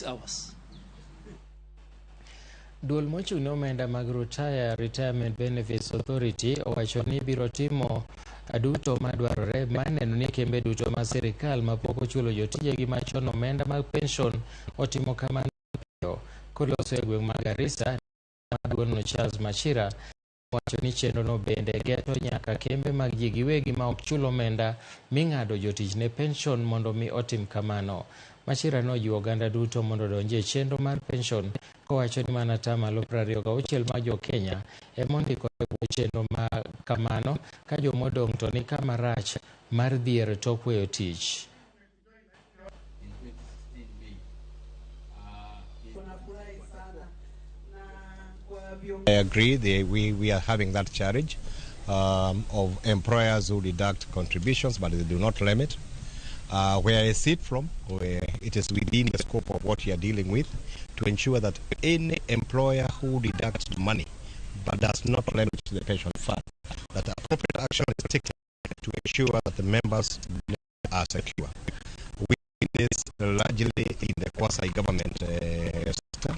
hours. Duol mochung' omenda mag Retirement Benefits Authority owacho ni biro timo duto madwarore maneno ni kembe duto ma sirikal mapok ochulo jotijegi machon omenda mag pension otimo kamano. Koloso e gweng' mag Garissa, Duol Charles Machira wacho ni chenrono bende geto nyaka kembe mag ji giwegi ma ok chul omenda ming'ado jotich ne pension mondo mi otim kamano. Machira nojiwo oganda duto mondo donje chenro mar pension kowacho ni mana tamalo 26 ma jo Kenya emondiko chenro ma kamano ka jomodong' to ni kama rach mar dhier tok weyo tich. I agree. We are having that challenge of employers who deduct contributions, but they do not limit. Where I sit from, where it is within the scope of what you are dealing with, to ensure that any employer who deducts money but does not limit the pension fund, that appropriate action is taken to ensure that the members are secure. We see this largely in the quasi-government sector.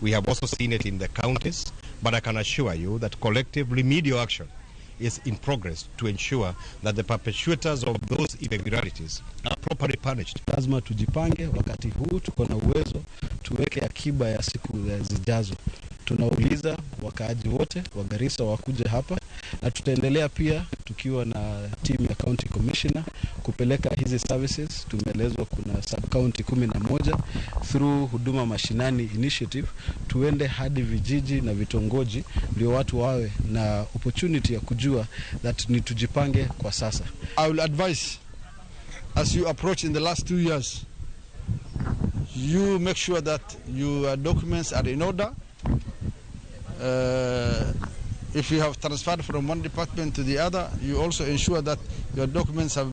We have also seen it in the counties, but I can assure you that collective remedial action is in progress to ensure that the perpetrators of those irregularities are properly punished. Lazima tujipange, wakati huu tuko na uwezo, tuweke akiba ya siku zijazo. Tunauliza wakaaji wote wa Garissa wakuje hapa, na tutaendelea pia tukiwa na team ya county commissioner kupeleka hizi services. Tumeelezwa kuna sub county 11 through huduma mashinani initiative, tuende hadi vijiji na vitongoji ndio watu wawe na opportunity ya kujua that ni tujipange kwa sasa. I will advise, as you approach in the last 2 years, you make sure that your documents are in order. If you have transferred from one department to the other, you also ensure that your documents have